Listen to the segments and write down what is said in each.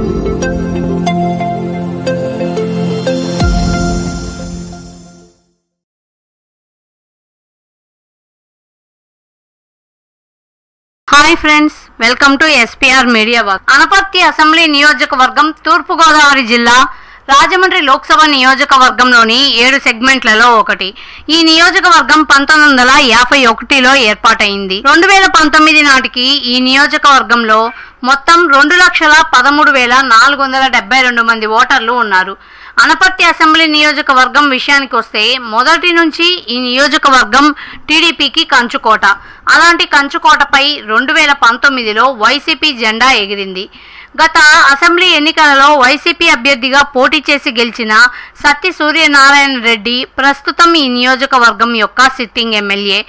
Hi friends, welcome to SPR media work. Anaparthi assembly నియోజకవర్గం తూర్పుగోదావరి జిల్లా రాజమండ్రి లోక్సభ నియోజకవర్గంలోని 7 సెగ్మెంట్లలో ఒకటి. ఈ నియోజకవర్గం 1951లో ఏర్పాటైంది. 2019 నాటికి ఈ నియోజకవర్గంలో మొత్తం 2,13,472 మంది ఓటర్లు ఉన్నారు. అనపర్తి అసెంబ్లీ నియోజకవర్గం విషయానికి వస్తే మొదటి నుంచి ఈ నియోజకవర్గం టీడీపీకి కంచుకోట. అలాంటి కంచుకోటపై 2019లో వైసీపీ జెండా ఎగిరింది. గత అసెంబ్లీ ఎన్నికలలో వైసీపీ అభ్యర్థిగా పోటీ చేసి గెలిచిన సత్తి సూర్యనారాయణ రెడ్డి ప్రస్తుతం ఈ నియోజకవర్గం యొక్క సిట్టింగ్ ఎమ్మెల్యే.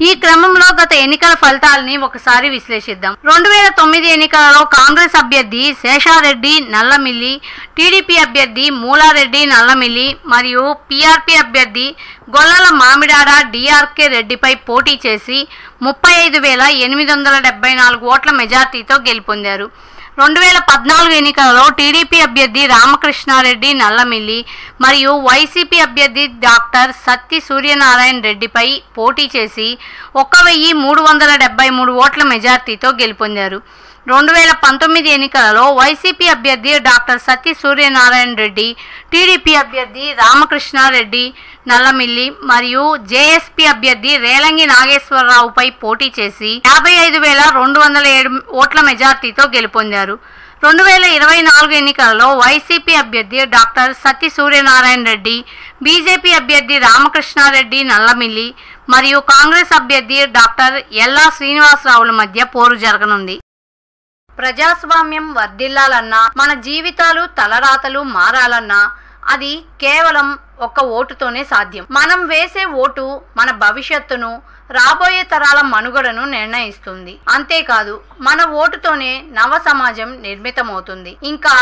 ఈ క్రమంలో గత ఎన్నికల ఫలితాలని ఒకసారి విశ్లేషిద్దాం. 2009 ఎన్నికలలో కాంగ్రెస్ అభ్యర్థి శేషారెడ్డి నల్లమిల్లి, టీడీపీ అభ్యర్థి మూలారెడ్డి నల్లమిల్లి మరియు పీఆర్పీ అభ్యర్థి గొల్లల మామిడాడ డిఆర్కే రెడ్డిపై పోటీ చేసి 35,874 ఓట్ల మెజార్టీతో గెలుపొందారు. 2014 ఎన్నికలలో టీడీపీ అభ్యర్థి రామకృష్ణారెడ్డి నల్లమిల్లి మరియు వైసీపీ అభ్యర్థి డాక్టర్ సత్తి సూర్యనారాయణ రెడ్డిపై పోటీ చేసి 1,373 ఓట్ల మెజార్టీతో గెలుపొందారు. 2019 ఎన్నికలలో వైసీపీ అభ్యర్థి డాక్టర్ సత్తి సూర్యనారాయణ రెడ్డి, టీడీపీ అభ్యర్థి రామకృష్ణారెడ్డి నల్లమిల్లి మరియు జేఎస్పీ అభ్యర్థి రేలంగి నాగేశ్వరరావుపై పోటీ చేసి 55,207 ఓట్ల మెజార్టీతో గెలుపొందారు. 2024 ఎన్నికలలో వైసీపీ అభ్యర్థి డాక్టర్ సత్తి సూర్యనారాయణ రెడ్డి, బీజేపీ అభ్యర్థి రామకృష్ణారెడ్డి నల్లమిల్లి మరియు కాంగ్రెస్ అభ్యర్థి డాక్టర్ ఎల్లా శ్రీనివాసరావుల మధ్య పోరు జరగనుంది. ప్రజాస్వామ్యం వర్ధిల్లాలన్నా, మన జీవితాలు తలరాతలు మారాలన్నా అది కేవలం ఒక్క ఓటుతోనే సాధ్యం. మనం వేసే ఓటు మన భవిష్యత్తును, రాబోయే తరాల మనుగడను నిర్ణయిస్తుంది. అంతేకాదు, మన ఓటుతోనే నవ సమాజం నిర్మితమవుతుంది, ఇంకా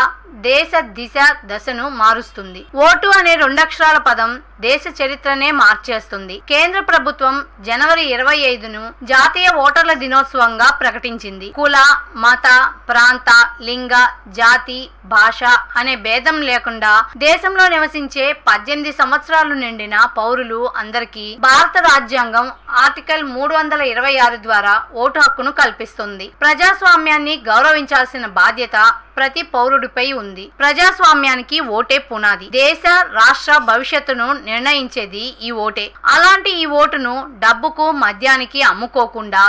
దేశ దిశ దశను మారుస్తుంది. ఓటు అనే 2 అక్షరాల పదం దేశ చరిత్రనే మార్చేస్తుంది. కేంద్ర ప్రభుత్వం జనవరి 25ను జాతీయ ఓటర్ల దినోత్సవంగా ప్రకటించింది. కుల, మత, ప్రాంత, లింగ, జాతి, భాష అనే భేదం లేకుండా దేశంలో నివసించే 18 సంవత్సరాలు నిండిన పౌరులు అందరికీ భారత రాజ్యాంగం ఆర్టికల్ 326 ద్వారా ఓటు హక్కును కల్పిస్తుంది. ప్రజాస్వామ్యాన్ని గౌరవించాల్సిన బాధ్యత ప్రతి పౌరుడిపై ఉంది. ప్రజాస్వామ్యానికి ఓటే పునాది. దేశ, రాష్ట్ర భవిష్యత్తును నిర్ణయించేది ఈ ఓటే. అలాంటి ఈ ఓటును డబ్బుకు, మద్యానికి అమ్ముకోకుండా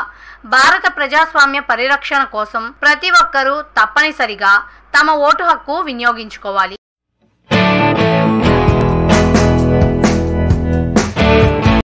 భారత ప్రజాస్వామ్య పరిరక్షణ కోసం ప్రతి ఒక్కరూ తప్పనిసరిగా తమ ఓటు హక్కు వినియోగించుకోవాలి.